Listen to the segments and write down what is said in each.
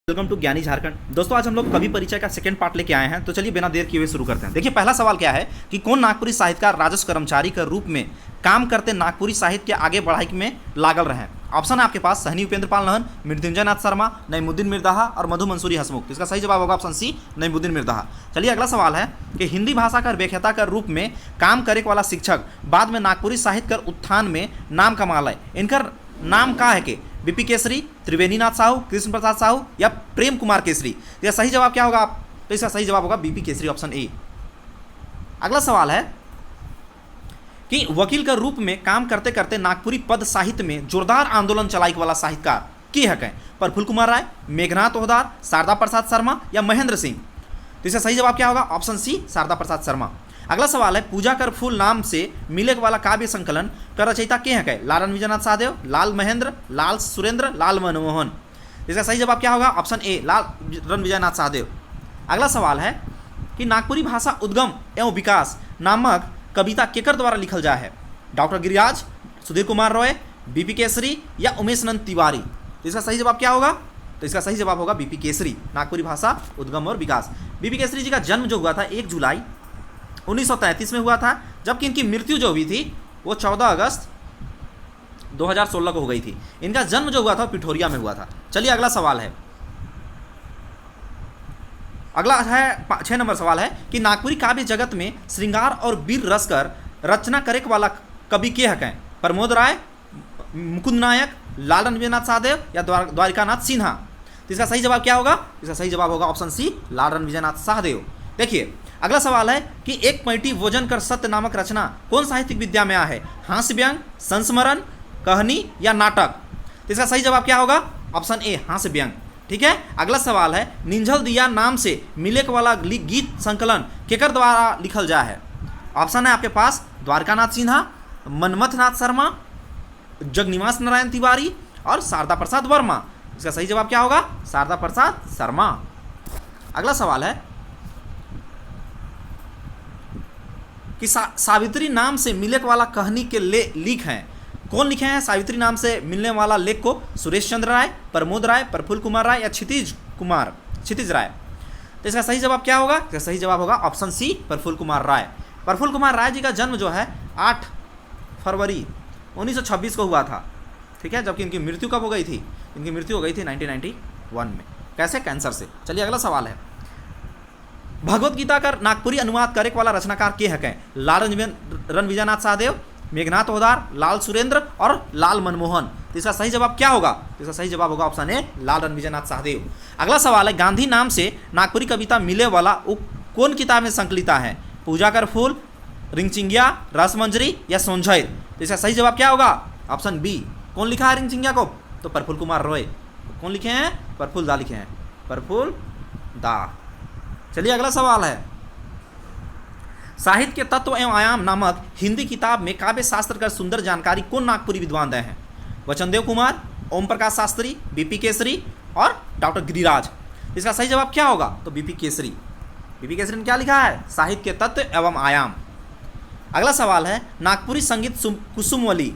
Welcome to ज्ञानी झारखंड। दोस्तों आज हम लोग कवि परिचय का सेकंड पार्ट लेके आए हैं, तो चलिए बिना देर किए हुए शुरू करते हैं। देखिए पहला सवाल क्या है कि कौन नागपुरी साहित्यकार राजस्व कर्मचारी के रूप में काम करते नागपुरी साहित्य के आगे बढ़ाई में लागल रहे। ऑप्शन है आपके पास सहनी उपेंद्र पाल नहन, मृत्युंजय नाथ शर्मा, नईमुद्दीन मिर्दाहा और मधु मंसूरी हसमुख। इसका सही जवाब होगा ऑप्शन सी नईमुद्दीन मिर्दाहा। चलिए अगला सवाल है कि हिंदी भाषा का व्याख्याता के रूप में काम करे वाला शिक्षक बाद में नागपुरी साहित्य कर उत्थान में नाम कमाल है। इनका नाम का है कि बीपी केसरी, त्रिवेणीनाथ साहू, कृष्ण प्रसाद साहू या प्रेम कुमार केसरी। तो सही जवाब क्या होगा? तो इसका सही जवाब होगा बीपी केसरी, ऑप्शन ए। अगला सवाल है कि वकील के रूप में काम करते करते नागपुरी पद साहित्य में जोरदार आंदोलन चलाई वाला साहित्यकार की हक है? प्रफुल्ल कुमार राय, मेघनाथ ओहदार, शारदा प्रसाद शर्मा या महेंद्र सिंह। तो इसका सही जवाब क्या होगा? ऑप्शन सी शारदा प्रसाद शर्मा। अगला सवाल है पूजा कर फूल नाम से मिले वाला काव्य संकलन का रचयिता के हैं? लालन विजयनाथ सहदेव, लाल महेंद्र, लाल सुरेंद्र, लाल मनमोहन। इसका सही जवाब क्या होगा? ऑप्शन ए लालन विजयनाथ सहदेव। अगला सवाल है कि नागपुरी भाषा उद्गम एवं विकास नामक कविता केकर द्वारा लिखल जा है? डॉक्टर गिरिराज, सुधीर कुमार रॉय, बीपी केसरी या उमेश नंद तिवारी। तो इसका सही जवाब क्या होगा? तो इसका सही जवाब होगा बीपी केसरी। नागपुरी भाषा उद्गम और विकास। बीपी केसरी जी का जन्म जो हुआ था 1 जुलाई 1933 में हुआ था, जबकि इनकी मृत्यु जो हुई थी वो 14 अगस्त 2016 को हो गई थी। इनका जन्म जो हुआ था पिठोरिया में हुआ था। चलिए अगला सवाल है, अगला है 6 नंबर सवाल है कि नागपुरी काव्य जगत में श्रृंगार और वीर रस कर रचना करे वाला कवि के हक हैं? प्रमोद राय, मुकुंद नायक, लालन विजयनाथ सहदेव या द्वारिकानाथ सिन्हा। तो इसका सही जवाब क्या होगा? इसका सही जवाब होगा ऑप्शन सी लालन विजयनाथ सहदेव। देखिए अगला सवाल है कि एक पैंटी भोजन कर सत्य नामक रचना कौन साहित्यिक विद्या में आ है? हास्य व्यंग, संस्मरण, कहानी या नाटक। तो इसका सही जवाब क्या होगा? ऑप्शन ए हास्य व्यंग। ठीक है। अगला सवाल है निंझल दिया नाम से मिले वाला गीत संकलन केकर द्वारा लिखल जा है? ऑप्शन है आपके पास द्वारकानाथ सिन्हा, मनमथनाथ शर्मा, जगनिवास नारायण तिवारी और शारदा प्रसाद वर्मा। इसका सही जवाब क्या होगा? शारदा प्रसाद शर्मा। अगला सवाल है कि सावित्री नाम से मिले वाला कहानी के लेख हैं कौन लिखे हैं? सावित्री नाम से मिलने वाला लेख को सुरेश चंद्र राय, प्रमोद राय, प्रफुल्ल कुमार राय या क्षितिज राय। तो इसका सही जवाब क्या होगा? इसका सही जवाब होगा ऑप्शन सी प्रफुल्ल कुमार राय। प्रफुल्ल कुमार राय जी का जन्म जो है 8 फरवरी 1926 को हुआ था। ठीक है। जबकि इनकी मृत्यु कब हो गई थी? इनकी मृत्यु हो गई थी 1991 में। कैसे? कैंसर से। चलिए अगला सवाल है भगवत गीता का नागपुरी अनुवाद करे वाला रचनाकार के हक हैं? लालन विजयनाथ सहदेव, मेघनाथ ओहदार, लाल सुरेंद्र और लाल मनमोहन। तो इसका सही जवाब क्या होगा? इसका सही जवाब होगा ऑप्शन ए लालन विजयनाथ सहदेव। अगला सवाल है गांधी नाम से नागपुरी कविता मिले वाला कौन किताब में संकलिता है? पूजा कर फूल, रिंगचिंगिया, रसमंजरी या सोंझैर। तो इसका सही जवाब क्या होगा? Option B. कौन लिखा है रिंगचिंगिया को? तो प्रफुल्ल कुमार रॉय। कौन लिखे हैं? प्रफुल्ल दा लिखे हैं, प्रफुल्ल दा। चलिए अगला सवाल है साहित्य के तत्व एवं आयाम नामक हिंदी किताब में काव्य शास्त्र का सुंदर जानकारी कौन नागपुरी विद्वान दे हैं? वचनदेव कुमार, ओम प्रकाश शास्त्री, बीपी केसरी और डॉक्टर गिरिराज। इसका सही जवाब क्या होगा? तो बीपी केसरी। बीपी केसरी ने क्या लिखा है? साहित्य के तत्व एवं आयाम। अगला सवाल है नागपुरी संगीत कुसुमवली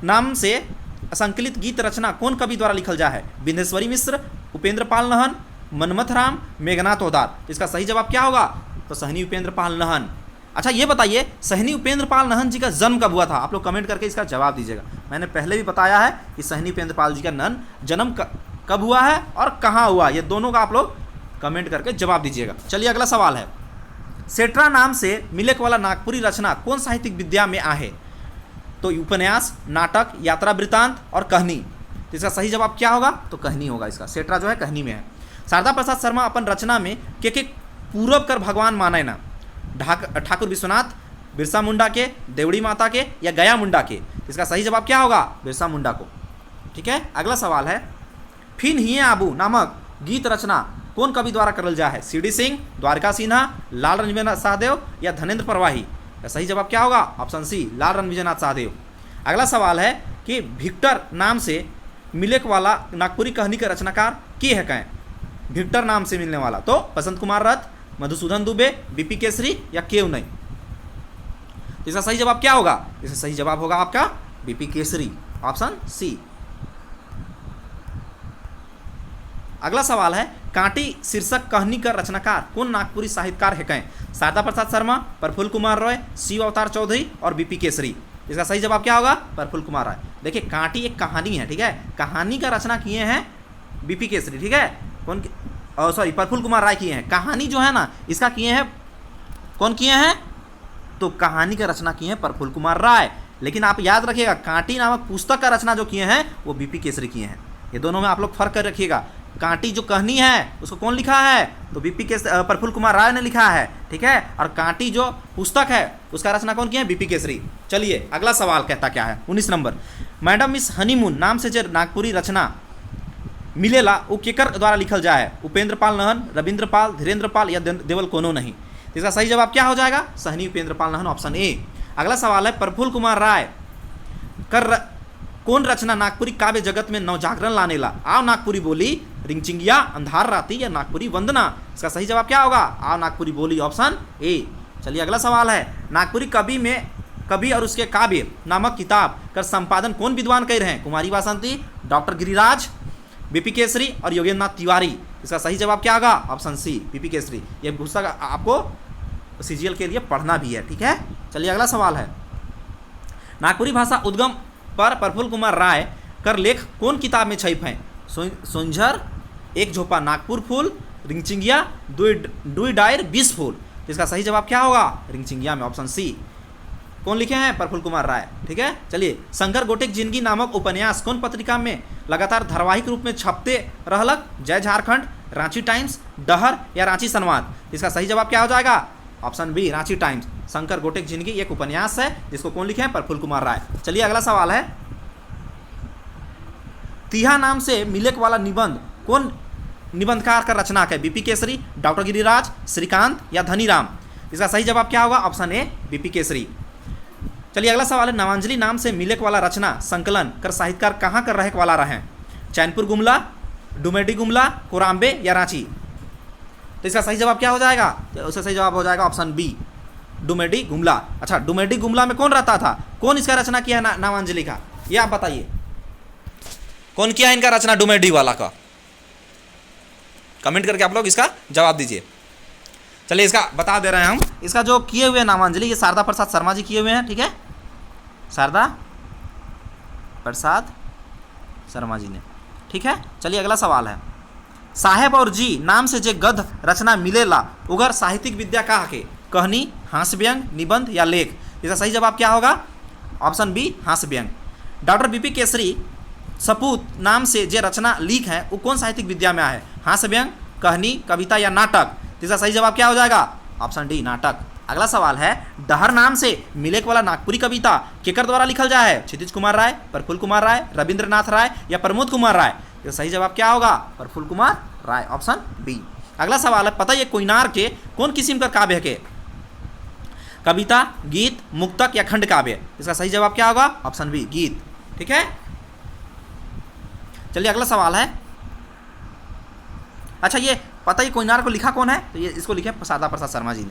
नाम से संकलित गीत रचना कौन कवि द्वारा लिखल जा है? बिंदेश्वरी मिश्र, उपेंद्र पाल नहन, मनमथ राम, मेघनाथ ओहदार। इसका सही जवाब क्या होगा? तो सहनी उपेंद्र पाल नहन। अच्छा ये बताइए सहनी उपेंद्र पाल नहन जी का जन्म कब हुआ था? आप लोग कमेंट करके इसका जवाब दीजिएगा। मैंने पहले भी बताया है कि सहनी उपेंद्र पाल जी का जन्म कब हुआ है और कहाँ हुआ, ये दोनों का आप लोग कमेंट करके जवाब दीजिएगा। चलिए अगला सवाल है सेट्रा नाम से मिले वाला नागपुरी रचना कौन साहित्यिक विद्या में आ है? तो उपन्यास, नाटक, यात्रा वृत्तांत और कहानी। तो इसका सही जवाब क्या होगा? तो कहानी होगा। इसका सेट्रा जो है कहानी में है। शारदा प्रसाद शर्मा अपन रचना में के पूरब कर भगवान माने ना? ठाकुर विश्वनाथ, बिरसा मुंडा के, देवड़ी माता के या गया मुंडा के। इसका सही जवाब क्या होगा? बिरसा मुंडा को। ठीक है। अगला सवाल है फिन हिए आबू नामक गीत रचना कौन कवि द्वारा करल जा है? सीडी सिंह, द्वारका सिन्हा, लाल विजयनाथ सहदेव या धनेन्द्र प्रवाही। सही जवाब क्या होगा? ऑप्शन सी लाल विजयनाथ सहदेव। अगला सवाल है कि विक्टर नाम से मिले वाला नागपुरी कहानी का रचनाकार के है? विक्टर नाम से मिलने वाला तो बसंत कुमार रथ, मधुसूदन दुबे, बीपी केसरी या केव नहीं। तो इसका सही जवाब क्या होगा? इसका सही जवाब होगा आपका बीपी केसरी, ऑप्शन सी। अगला सवाल है कांटी शीर्षक कहानी का रचनाकार कौन नागपुरी साहित्यकार है कहें? शारदा प्रसाद शर्मा, प्रफुल्ल कुमार रॉय, शिव अवतार चौधरी और बीपी केसरी। इसका सही जवाब क्या होगा? प्रफुल्ल कुमार रॉय। देखिए कांटी एक कहानी है, ठीक है, कहानी का रचना किए हैं बीपी केसरी, ठीक है, कौन सॉरी प्रफुल्ल कुमार राय किए हैं। कहानी जो है ना इसका किए हैं कौन किए हैं? तो कहानी का रचना किए हैं प्रफुल्ल कुमार राय। लेकिन आप याद रखिएगा कांटी नामक पुस्तक का रचना जो किए हैं वो बीपी केसरी किए हैं। ये दोनों में आप लोग फर्क कर रखिएगा। कांटी जो कहानी है उसको कौन लिखा है? तो बीपी केसरी प्रफुल्ल कुमार राय ने लिखा है, ठीक है, और कांटी जो पुस्तक है उसका रचना कौन किया है? बीपी केसरी। चलिए अगला सवाल कहता क्या है 19 नंबर। मैडम मिस हनीमून नाम से जो नागपुरी रचना मिलेला वो केकर द्वारा लिखल जाए? उपेंद्र पाल नहन, रविंद्र पाल, धीरेन्द्र पाल या देवल कोनो नहीं। इसका सही जवाब क्या हो जाएगा? सहनी उपेंद्र पाल नहन, ऑप्शन ए। अगला सवाल है प्रफुल्ल कुमार राय कर कौन रचना नागपुरी काव्य जगत में नवजागरण लाने ला? आओ नागपुरी बोली, रिंगचिंगिया, अंधार राती या नागपुरी वंदना। इसका सही जवाब क्या होगा? आओ नागपुरी बोली, ऑप्शन ए। चलिए अगला सवाल है नागपुरी कवि और उसके काव्य नामक किताब का संपादन कौन विद्वान कर रहे हैं? कुमारी वासंती, डॉक्टर गिरिराज, बीपी केसरी और योगेंद्र नाथ तिवारी। इसका सही जवाब क्या होगा? Option C, BP Kesari. ये पुस्तक आपको सीजीएल के लिए पढ़ना भी है, ठीक है। चलिए अगला सवाल है नागपुरी भाषा उद्गम पर प्रफुल्ल कुमार राय कर लेख कौन किताब में छप हैं? सोंझर, एक झोपा नागपुर फूल, रिंगचिंगिया, दुई डायर 20 फूल। इसका सही जवाब क्या होगा? रिंगचिंगिया में, ऑप्शन सी। कौन लिखे हैं? प्रफुल्ल कुमार राय, ठीक है। चलिए शंकर गोटेक जिंदगी नामक उपन्यास कौन पत्रिका में लगातार धारावाहिक रूप में छपते रहलक? जय झारखंड, रांची टाइम्स, डहर या रांची संवाद। इसका सही जवाब क्या हो जाएगा? Option B, Ranchi Times. Shankar गोटेक जिंदगी एक उपन्यास है जिसको कौन लिखे हैं? प्रफुल्ल कुमार राय। चलिए अगला सवाल है तिहा नाम से मिलेक वाला निबंध कौन निबंधकार का रचना है? बीपी केसरी, डॉक्टर गिरिराज, श्रीकांत या धनीराम। इसका सही जवाब क्या होगा? Option A, BP Kesari. चलिए अगला सवाल है नवांजलि नाम से मिलेक वाला रचना संकलन कर साहित्यकार कहाँ कर रहे वाला रहे? चैनपुर गुमला, डुमेडी गुमला, कोराम्बे या रांची। तो इसका सही जवाब क्या हो जाएगा? तो उसका सही जवाब हो जाएगा ऑप्शन बी, डुमेडी गुमला। अच्छा, डुमेडी गुमला में कौन रहता था? कौन इसका रचना किया है नवांजलि का? ये आप बताइए, कौन किया है इनका रचना डुमेडी वाला का? कमेंट करके आप लोग इसका जवाब दीजिए। चलिए इसका बता दे रहे हैं हम। इसका जो किए हुए नामांजलि ये शारदा प्रसाद शर्मा जी किए हुए हैं, ठीक है, शारदा प्रसाद शर्मा जी ने, ठीक है। चलिए अगला सवाल है साहेब और जी नाम से जे गद्य रचना मिलेला उगर साहित्यिक विद्या का हके? कहनी, हास्य व्यंग, निबंध या लेख। इसका सही जवाब क्या होगा? ऑप्शन बी, हास्य व्यंग। डॉक्टर बीपी केसरी सपूत नाम से जे रचना लिख है वो कौन साहित्यिक विद्या में है? हास्य व्यंग, कहनी, कविता या नाटक। इसका सही जवाब क्या हो जाएगा? ऑप्शन डी, नाटक। अगला सवाल है डहर नाम से मिलेक वाला नागपुरी कविता केकर द्वारा लिखल जाए है? क्षितिज कुमार राय, प्रफुल्ल कुमार राय, रविंद्रनाथ राय या प्रमोद कुमार राय। इसका सही जवाब क्या होगा? Prafulla Kumar Rai, option B. अगला सवाल है पता ये कोयनार के कौन किस्म का काव्य है? कविता, गीत, मुक्तक या खंड काव्य। इसका सही जवाब क्या होगा? ऑप्शन बी, गीत, ठीक है। चलिए अगला सवाल है अच्छा ये पता ये कोयनार को लिखा कौन है? तो ये इसको लिखे शारदा प्रसाद शर्मा जी ने,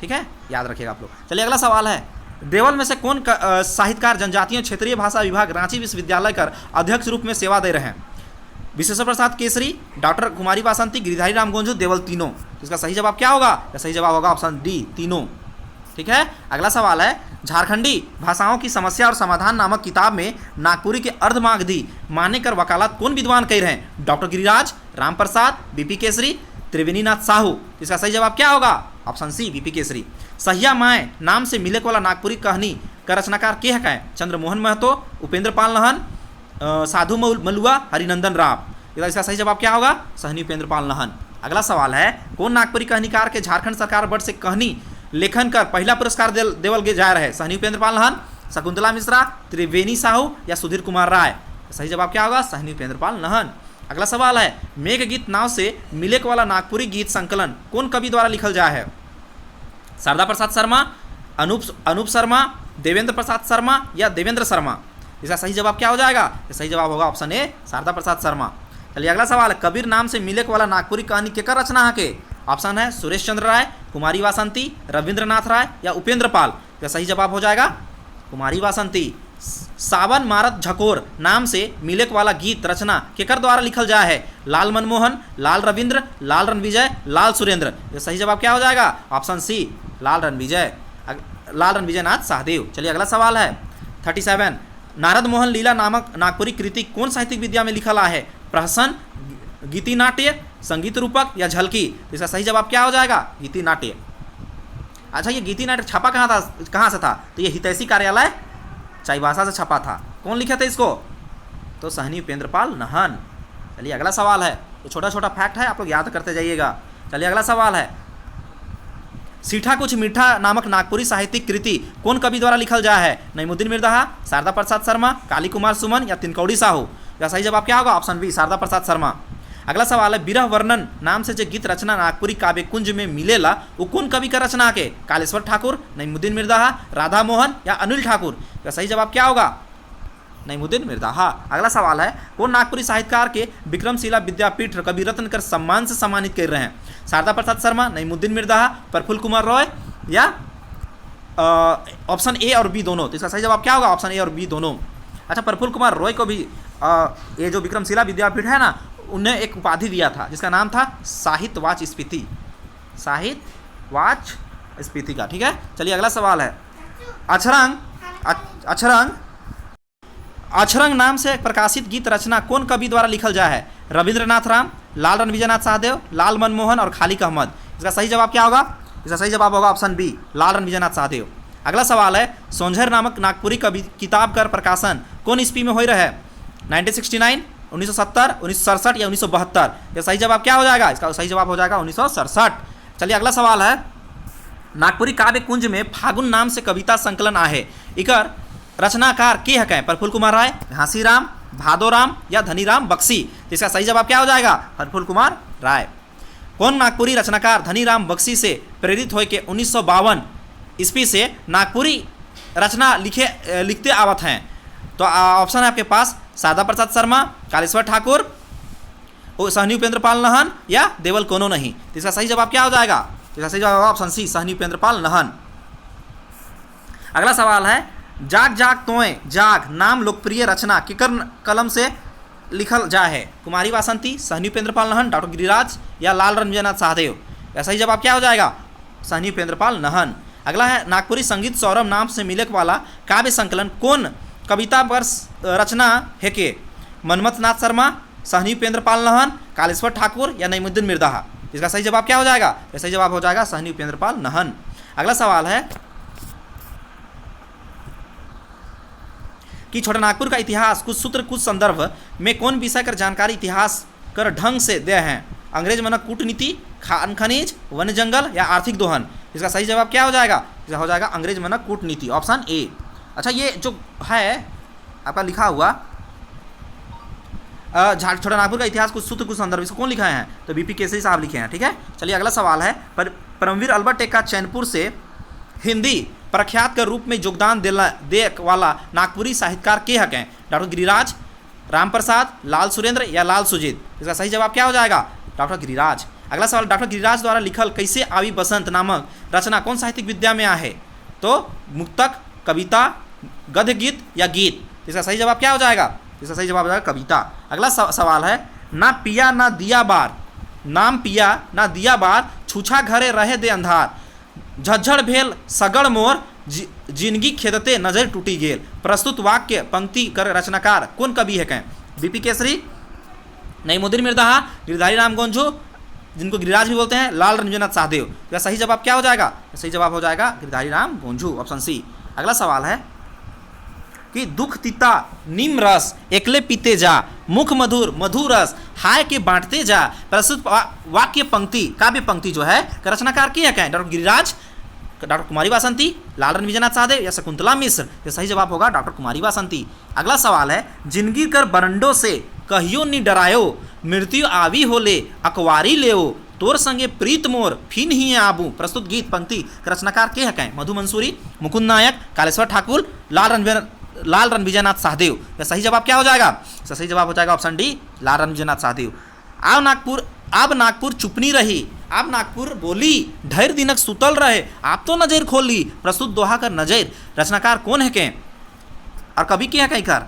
ठीक है, याद रखिएगा आप लोग। चलिए अगला सवाल है देवल में से कौन साहित्यकार जनजातीय क्षेत्रीय भाषा विभाग रांची विश्वविद्यालय कर अध्यक्ष रूप में सेवा दे रहे हैं? विशेश्वर प्रसाद केसरी, डॉक्टर कुमारी वासंती, गिरिधारी राम गोंझू, देवल तीनों। इसका सही जवाब क्या होगा? सही जवाब होगा ऑप्शन डी, तीनों, ठीक है। अगला सवाल है झारखंडी भाषाओं की समस्या और समाधान नामक किताब में नागपुरी के अर्धमागधी माने कर वकालत कौन विद्वान कर रहे हैं? Doctor Giriraj, Ram Prasad, BP Kesari, Triveninath Sahu. इसका सही जवाब क्या होगा? Option C, BP Kesari. सहिया माए नाम से मिलेक वाला नागपुरी कहानी का रचनाकार के है? चंद्रमोहन महतो, उपेंद्र पाल नहन, साधु मलुआ, हरिनंदन राव। इसका सही जवाब क्या होगा? सहनी उपेंद्र पाल नहन। अगला सवाल है कौन नागपुरी कहानीकार के झारखंड सरकार बर्ड से कहानी लेखन कर पहला पुरस्कार देवल जा रहे हैं? सहनी उपेंद्र पाल नहन, शकुंतला मिश्रा, त्रिवेणी साहू या सुधीर कुमार राय। सही जवाब क्या होगा? सहनी उपेंद्र पाल नहन। अगला सवाल है मेघ गीत नाव से मिलेक वाला नागपुरी गीत संकलन कौन कवि द्वारा लिखल जाए है? शारदा प्रसाद शर्मा, अनूप शर्मा, देवेंद्र प्रसाद शर्मा या देवेंद्र शर्मा। इसका सही जवाब क्या हो जाएगा? सही जवाब होगा ऑप्शन ए, शारदा प्रसाद शर्मा। चलिए अगला सवाल है कबीर नाम से मिलेक वाला नागपुरी कहानी केकर रचना है के? ऑप्शन है सुरेश चंद्र राय, कुमारी वासंती, रविंद्रनाथ राय या उपेंद्र पाल। इसका सही जवाब हो जाएगा कुमारी वासंती। सावन मारत झकोर नाम से मिले वाला गीत रचना केकर द्वारा लिखल जा है? लाल मनमोहन, लाल रविंद्र, लाल रणविजय, लाल सुरेंद्र। ये सही जवाब क्या हो जाएगा? ऑप्शन सी लाल रणविजय, लाल रणविजय नाथ सहदेव। चलिए अगला सवाल है 37। नारद मोहन लीला नामक नागपुरी कृति कौन साहित्यिक विद्या में लिखल है? प्रहसन, गीति नाट्य, संगीत रूपक या झलकी? इसका सही जवाब क्या हो जाएगा? गीति नाट्य। अच्छा, ये गीति नाट्य छपा कहाँ से था? तो ये हितैषी कार्यालय चाईबासा से छपा था। कौन लिखे थे इसको? तो सहनी उपेंद्र पाल नहन। चलिए अगला सवाल है, तो छोटा छोटा फैक्ट है, आप लोग याद करते जाइएगा। चलिए अगला सवाल है, सीठा कुछ मीठा नामक नागपुरी साहित्यिक कृति कौन कवि द्वारा लिखल जा है? नईमुद्दीन मिर्दहा, शारदा प्रसाद शर्मा, काली कुमार सुमन या तिनकौड़ी साहू? या सही जवाब क्या होगा? Option B Sharda Prasad Sharma. अगला सवाल है, विरह वर्णन नाम से जो गीत रचना नागपुरी काव्य कुंज में मिलेला वो कौन कवि का रचना के? कालेश्वर ठाकुर, नईमुद्दीन मिर्दहा, राधा मोहन या अनिल ठाकुर? या सही जवाब क्या होगा? नईमुद्दीन मिर्दहा। अगला सवाल है, कौन नागपुरी साहित्यकार के विक्रमशिला विद्यापीठ कवि रत्न कर सम्मान से सम्मानित कर रहे हैं? शारदा प्रसाद शर्मा, नईमुद्दीन मिर्दहा, प्रफुल्ल कुमार रॉय या ऑप्शन ए और बी दोनों? तो इसका सही जवाब क्या होगा? ऑप्शन ए और बी दोनों। अच्छा, प्रफुल्ल कुमार रॉय को भी ये जो विक्रमशिला विद्यापीठ है ना, उन्हें एक उपाधि दिया था जिसका नाम था साहित्यवाच स्पीति, साहित्यवाच स्पीति का। ठीक है, चलिए अगला सवाल है, अछरंग नाम से प्रकाशित गीत रचना कौन कवि द्वारा लिखल जा है? रविंद्रनाथ राम, लाल रणविजय नाथ सहदेव, लाल मनमोहन और खालिक अहमद? इसका सही जवाब क्या होगा? इसका सही जवाब होगा ऑप्शन बी लाल रणविजय नाथ सहदेव। अगला सवाल है, सोंझर नामक नागपुरी कवि किताब का प्रकाशन कौन ईस्वी में हो रहा है? 1969, 1970, 1967 या 1972? ये सही जवाब क्या हो जाएगा? इसका सही जवाब हो जाएगा 1967। चलिए अगला सवाल है, नागपुरी काव्य कुंज में फागुन नाम से कविता संकलन आहे, इकर रचनाकार के हक हैं? प्रफुल्ल कुमार राय, घासीराम, भादोराम या धनीराम बख्शी? तो इसका सही जवाब क्या हो जाएगा? प्रफुल्ल कुमार राय। कौन नागपुरी रचनाकार धनीराम बख्शी से प्रेरित होकर 1952 ईस्वी से नागपुरी रचना लिखते आवत हैं? तो ऑप्शन है आपके पास शारदा प्रसाद शर्मा, कालेश्वर ठाकुर, सहनी उपेंद्र पाल नहन या देवल कोनो नहीं? तो इसका सही जवाब क्या हो जाएगा? इसका सही जवाब ऑप्शन सी सहनी उपेंद्र पाल नहन। अगला सवाल है, जाग जाग तोय जाग नाम लोकप्रिय रचना केकर कलम से लिखल जा है? कुमारी वासंती, सहनी उपेंद्र पाल नहन, डॉक्टर गिरिराज या लाल रणविजय नाथ सहदेव? या सही जवाब क्या हो जाएगा? सहनी उपेंद्र पाल नहन। अगला है, नागपुरी संगीत सौरभ नाम से मिले वाला काव्य संकलन कौन कविता पर रचना है के? मनमथ नाथ शर्मा, सहनी उपेंद्र पाल नहन, कालेश्वर ठाकुर या नईमुद्दीन मिर्दहा? इसका सही जवाब क्या हो जाएगा? सही जवाब हो जाएगा सहनी उपेंद्र पाल नहन। अगला सवाल है कि छोटा नागपुर का इतिहास कुछ सूत्र कुछ संदर्भ में कौन विषय कर जानकारी इतिहास कर ढंग से दे हैं? अंग्रेज मनक कूटनीति, खान खनिज, वन जंगल या आर्थिक दोहन? इसका सही जवाब क्या हो जाएगा? इसका हो जाएगा अंग्रेज मनक कूटनीति, ऑप्शन ए। अच्छा, ये जो है आपका लिखा हुआ छोटा नागपुर का इतिहास कुछ सूत्र कुछ संदर्भ, इसको कौन लिखा है? तो बीपी केसरी साहब लिखे हैं। ठीक है, चलिए अगला सवाल है, परमवीर अल्बर्ट टेक्का चैनपुर से हिंदी प्रख्यात के रूप में योगदान दे वाला नागपुरी साहित्यकार के हक हैं? डॉक्टर गिरिराज, राम प्रसाद, लाल सुरेंद्र या लाल सुजीत? इसका सही जवाब क्या हो जाएगा? डॉक्टर गिरिराज। अगला सवाल, डॉक्टर गिरिराज द्वारा लिखल कैसे आवी बसंत नामक रचना कौन साहित्यिक विद्या में आहे? तो मुक्तक, कविता, गद्य गीत या गीत? इसका सही जवाब क्या हो जाएगा? इसका सही जवाब हो जाएगा कविता। अगला सवाल है, ना पिया ना दिया बार, नाम पिया ना दिया बार, छूछा घरे रहे दे अंधार, झज्झड़ भेल सगड़ मोर, जिंदगी खेदते नजर टूटी गेल? प्रस्तुत वाक्य पंक्ति कर रचनाकार कौन कवि है? कहें बीपी केसरी, नईमुद्दीन मिर्दहा, गिरधारी राम गोंझू, जिनको गिरिराज भी बोलते हैं, लाल रणविजय नाथ सहदेव? इसका सही जवाब क्या हो जाएगा? सही जवाब हो जाएगा गिरधारी राम गोंझू, ऑप्शन सी। अगला सवाल है कि दुख तीता निम रस एकले पीते जा, मुख मधुर मधुर रस हाय के बांटते जा, प्रस्तुत वाक्य पंक्ति काव्य पंक्ति जो है रचनाकार के है? डॉक्टर गिरिराज, डॉक्टर कुमारी वासंती, लाल रणविजय नाथ सहदेव या शकुंतला मिश्र? ये सही जवाब होगा डॉक्टर कुमारी वासंती। अगला सवाल है, जिंदगी कर बरंडो से कहियो नि डरायो, मृत्यु आवी होले अकवारी लेओ, तोर संगे प्रीत मोर फिन ही आबू? प्रस्तुत गीत पंक्ति रचनाकार के हक हैं? मधु मंसूरी, मुकुंद नायक, कालेश्वर ठाकुर, लाल रणविजय नाथ सहदेव? या सही जवाब क्या हो जाएगा? सही जवाब हो जाएगा ऑप्शन डी लाल रणविजय नाथ सहदेव। अब नागपुर चुपनी रही, अब नागपुर बोली, ढेर दिनक सुतल रहे, आप तो नजर खोली, प्रस्तुत दोहा कर नजर रचनाकार कौन है के? और कवि के हैं कहीं कर।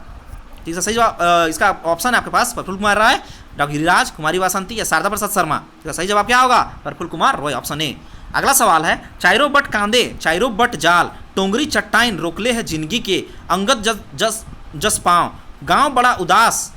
ठीक है, सही जवाब इसका ऑप्शन है आपके पास प्रफुल्ल कुमार राय, डॉक्टर गिरिराज, कुमारी वासंती या शारदा प्रसाद शर्मा। ठीक है, सही जवाब क्या होगा? Prafulla Kumar Roy, option A. अगला सवाल है, चाइरो बट कांदे चाइरो बट जाल, टोंगरी चट्टाइन रोकले है जिंदगी के, अंगद जस जस पाँव, गांव बड़ा उदास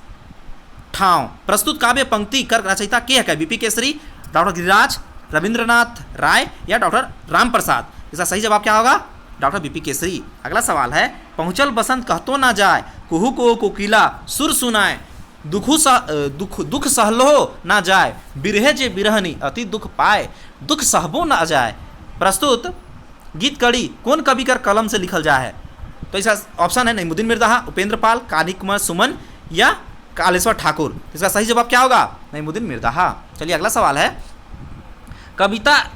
ठाव। प्रस्तुत काव्य पंक्ति कर रचयिता के है? बीपी केसरी, डॉक्टर गिरिराज, रविंद्रनाथ राय या डॉक्टर राम प्रसाद। इसका सही जवाब क्या होगा? Doctor BP Kesari. अगला सवाल है, पहुँचल बसंत कहतो ना जाए, कुहू को कोकिला सुर सुनाए, दुख सहलो ना जाए, बिरहे जे बिरहनी अति दुख पाए, दुख सहबो ना जाए। प्रस्तुत गीत कड़ी कौन कवि कर कलम से लिखल जा है? तो इसका ऑप्शन है नईमुद्दीन मिर्ज़ा, उपेंद्र पाल, काली कुमार सुमन या कालेश्वर ठाकुर। इसका सही जवाब क्या होगा? नईमुद्दीन मिर्ज़ा। चलिए अगला सवाल है, कविता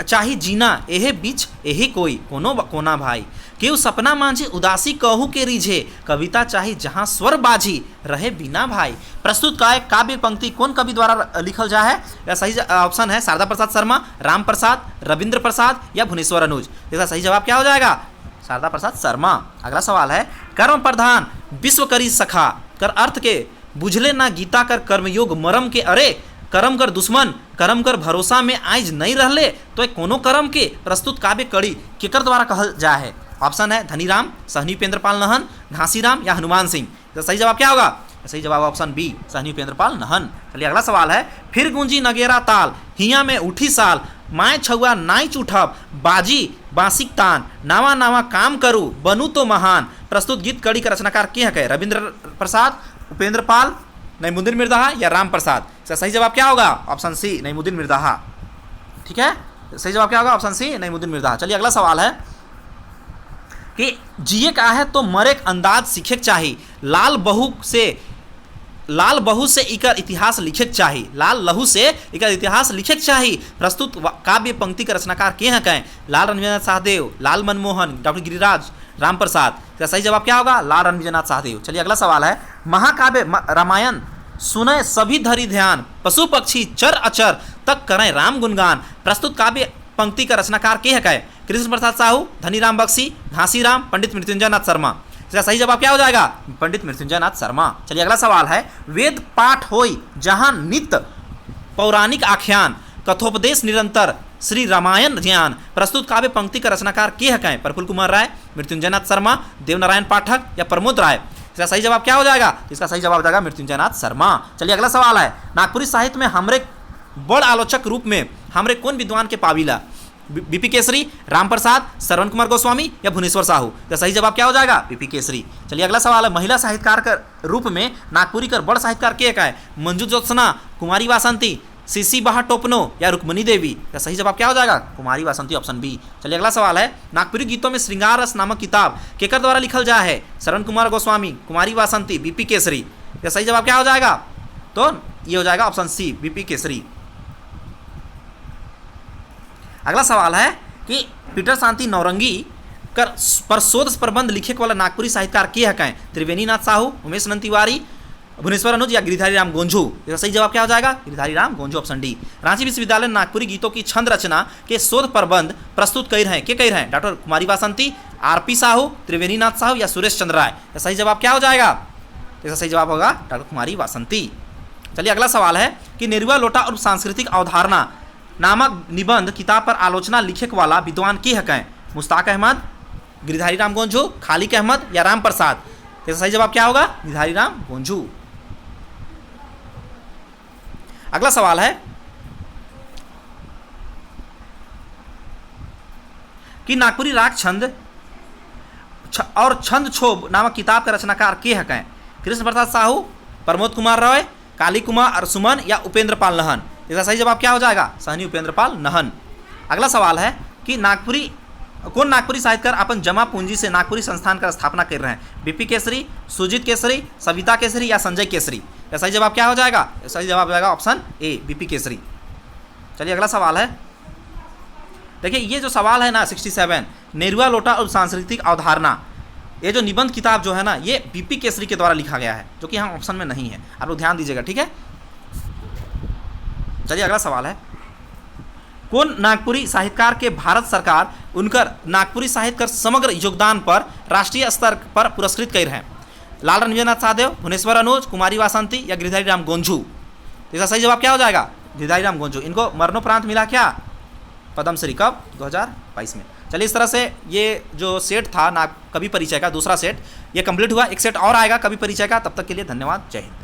चाही जीना एहे बीच एहे कोई कोनो कोना भाई, केहू सपना मांझे उदासी कहू के रिझे, कविता चाही जहाँ स्वर बाजी रहे बिना भाई। प्रस्तुत काव्य पंक्ति कौन कवि द्वारा लिखल जा है? या सही ऑप्शन है शारदा प्रसाद शर्मा, राम प्रसाद, रविंद्र प्रसाद या भुवनेश्वर अनुज। इसका सही जवाब क्या हो जाएगा? शारदा प्रसाद शर्मा। अगला सवाल है, कर्म प्रधान विश्व करी सखा, कर अर्थ के बुझले ना गीता कर कर्मयोग मरम के, अरे करम कर दुश्मन करम कर भरोसा में आइज नहीं रहले, तो एक कोनो करम के प्रस्तुत काव्य कड़ी केकर द्वारा कहल जा है? ऑप्शन है धनीराम, सहनी उपेंद्र पाल नहन, घासीराम या हनुमान सिंह। तो सही जवाब क्या होगा? सही जवाब ऑप्शन बी, सहनी उपेंद्र पाल नहन। चलिए अगला सवाल है, फिर गूंजी नगेरा ताल, हिया में उठी साल, माए छुआ नाइच उठब, बाजी बांसिक तान, नावा नावा काम करूँ बनू तो महान। प्रस्तुत गीत कड़ी का रचनाकार के है? रविंद्र प्रसाद, उपेंद्र पाल, नईमुद्दीन मिर्ज़ा या राम प्रसाद। इसका सही जवाब क्या होगा? Option C, Naimuddin Mirza. ठीक है, सही जवाब क्या होगा? Option C, Naimuddin Mirza. चलिए अगला सवाल है कि जिए का है तो मरे अंदाज सीखे चाहिए, लाल बहू से इकर इतिहास लिखे चाहिए, लाल लहू से इकर इतिहास लिखे चाहिए। प्रस्तुत काव्य पंक्ति का रचनाकार के हैं कहें? लाल रणविजयनाथ सहदेव, लाल मनमोहन, डॉक्टर गिरिराज, राम प्रसाद। इसका सही जवाब क्या होगा? लाल रणविजयनाथ सहदेव। चलिए अगला सवाल है, महाकाव्य रामायण सुने सभी धरी ध्यान, पशु पक्षी चर अचर तक करें राम गुणगान। प्रस्तुत काव्य पंक्ति का रचनाकार के है? कृष्ण प्रसाद साहू, धनीराम बख्शी, घासीराम, पंडित मृत्युंजय नाथ शर्मा। इसका सही जवाब क्या हो जाएगा? पंडित मृत्युंजय नाथ शर्मा। चलिए अगला सवाल है, वेद पाठ होई जहां नित्य पौराणिक आख्यान, कथोपदेश निरंतर श्री रामायण ज्ञान। प्रस्तुत काव्य पंक्ति का रचनाकार के है? प्रफुल्ल कुमार राय, मृत्युंजय नाथ शर्मा, देवनारायण पाठक या प्रमोद राय। इसका सही जवाब क्या हो जाएगा? इसका सही जवाब हो जाएगा मृत्युंजय नाथ शर्मा। चलिए अगला सवाल है, नागपुरी साहित्य में हमरे बड़ आलोचक रूप में हमरे कौन विद्वान के पाविला? बीपी केसरी, राम प्रसाद, श्रवण कुमार गोस्वामी या भुवनेश्वर साहू। तो सही जवाब क्या हो जाएगा? बीपी केसरी। चलिए अगला सवाल है, महिला साहित्यकार के रूप में नागपुरी कर बड़ साहित्यकार के है? मंजू ज्योत्सना, कुमारी वासंती, सीसी बहा टोपनो या रुक्मणी देवी। का सही जवाब क्या हो जाएगा? कुमारी वासंती, ऑप्शन बी। चलिए अगला सवाल है, नागपुरी गीतों में श्रृंगार रस नामक किताब केकर द्वारा लिखल जा है? श्रवण कुमार गोस्वामी, कुमारी वासंती, बीपी केसरी। का सही जवाब क्या हो जाएगा? तो ये हो जाएगा ऑप्शन सी, बीपी केसरी। अगला सवाल है कि पीटर शांति नौरंगी पर शोध प्रबंध लिखे वाला नागपुरी साहित्यकार के है? त्रिवेणी नाथ साहू, उमेश नंद तिवारी, भुवनेश्वर अनुज या गिरिधारी राम गोंझू। इसका सही जवाब क्या हो जाएगा? Giridhari Ram Gonjhu, option D. रांची विश्वविद्यालय नागपुरी गीतों की छंद रचना के शोध प्रबंध प्रस्तुत कर रहे हैं के कह रहे हैं? डॉक्टर कुमारी वासंती, आरपी साहू, त्रिवेणी नाथ साहू या सुरेश चंद्र राय। इसका सही जवाब क्या हो जाएगा? इसका सही जवाब होगा डॉक्टर कुमारी वासंती। चलिए अगला सवाल है कि नेरुआ लोटा और सांस्कृतिक अवधारणा नामक निबंध किताब पर आलोचना लिखे वाला विद्वान की है? मुश्ताक अहमद, गिरिधारी राम गोंझू, खालिक अहमद या राम प्रसाद। इसका सही जवाब क्या होगा? गिरिधारी राम गोंझू। अगला सवाल है कि नागपुरी राग छंद और छंद क्षोभ नामक किताब का रचनाकार के है? कृष्ण प्रसाद साहू, प्रमोद कुमार रॉय, काली कुमार सुमन या उपेंद्र पाल नहन। इसका सही जवाब क्या हो जाएगा? सहनी उपेंद्र पाल नहन। अगला सवाल है कि कौन नागपुरी साहित्यकार अपन जमा पूंजी से नागपुरी संस्थान का स्थापना कर रहे हैं? बीपी केसरी, सुजीत केसरी, सविता केसरी या संजय केसरी। या सही जवाब क्या हो जाएगा? सही जवाब हो जाएगा ऑप्शन ए, बीपी केसरी। चलिए अगला सवाल है, देखिए ये जो सवाल है ना 67, नेरुआ लोटा और सांस्कृतिक अवधारणा, ये जो निबंध किताब जो है ना, ये बीपी केसरी के द्वारा लिखा गया है, जो कि यहाँ ऑप्शन में नहीं है। आप लोग ध्यान दीजिएगा, ठीक है। चलिए अगला सवाल है कौन नागपुरी साहित्यकार के भारत सरकार उनकर नागपुरी साहित्य कर समग्र योगदान पर राष्ट्रीय स्तर पर पुरस्कृत कर हैं? लाल रंजनाथ सहदेव, भुवनेश्वर अनुज, कुमारी वासंती या गिरधारी राम गोंझू? इसका सही जवाब क्या हो जाएगा? गिरधारी राम गोंझू। इनको मरणोपरांत मिला क्या? पद्मश्री। कब? 2022 में। चलिए, इस तरह से ये जो सेट था ना कवि परिचय का दूसरा सेट ये कंप्लीट हुआ। एक सेट और आएगा कवि परिचय का। तब तक के लिए धन्यवाद। जय हिंद।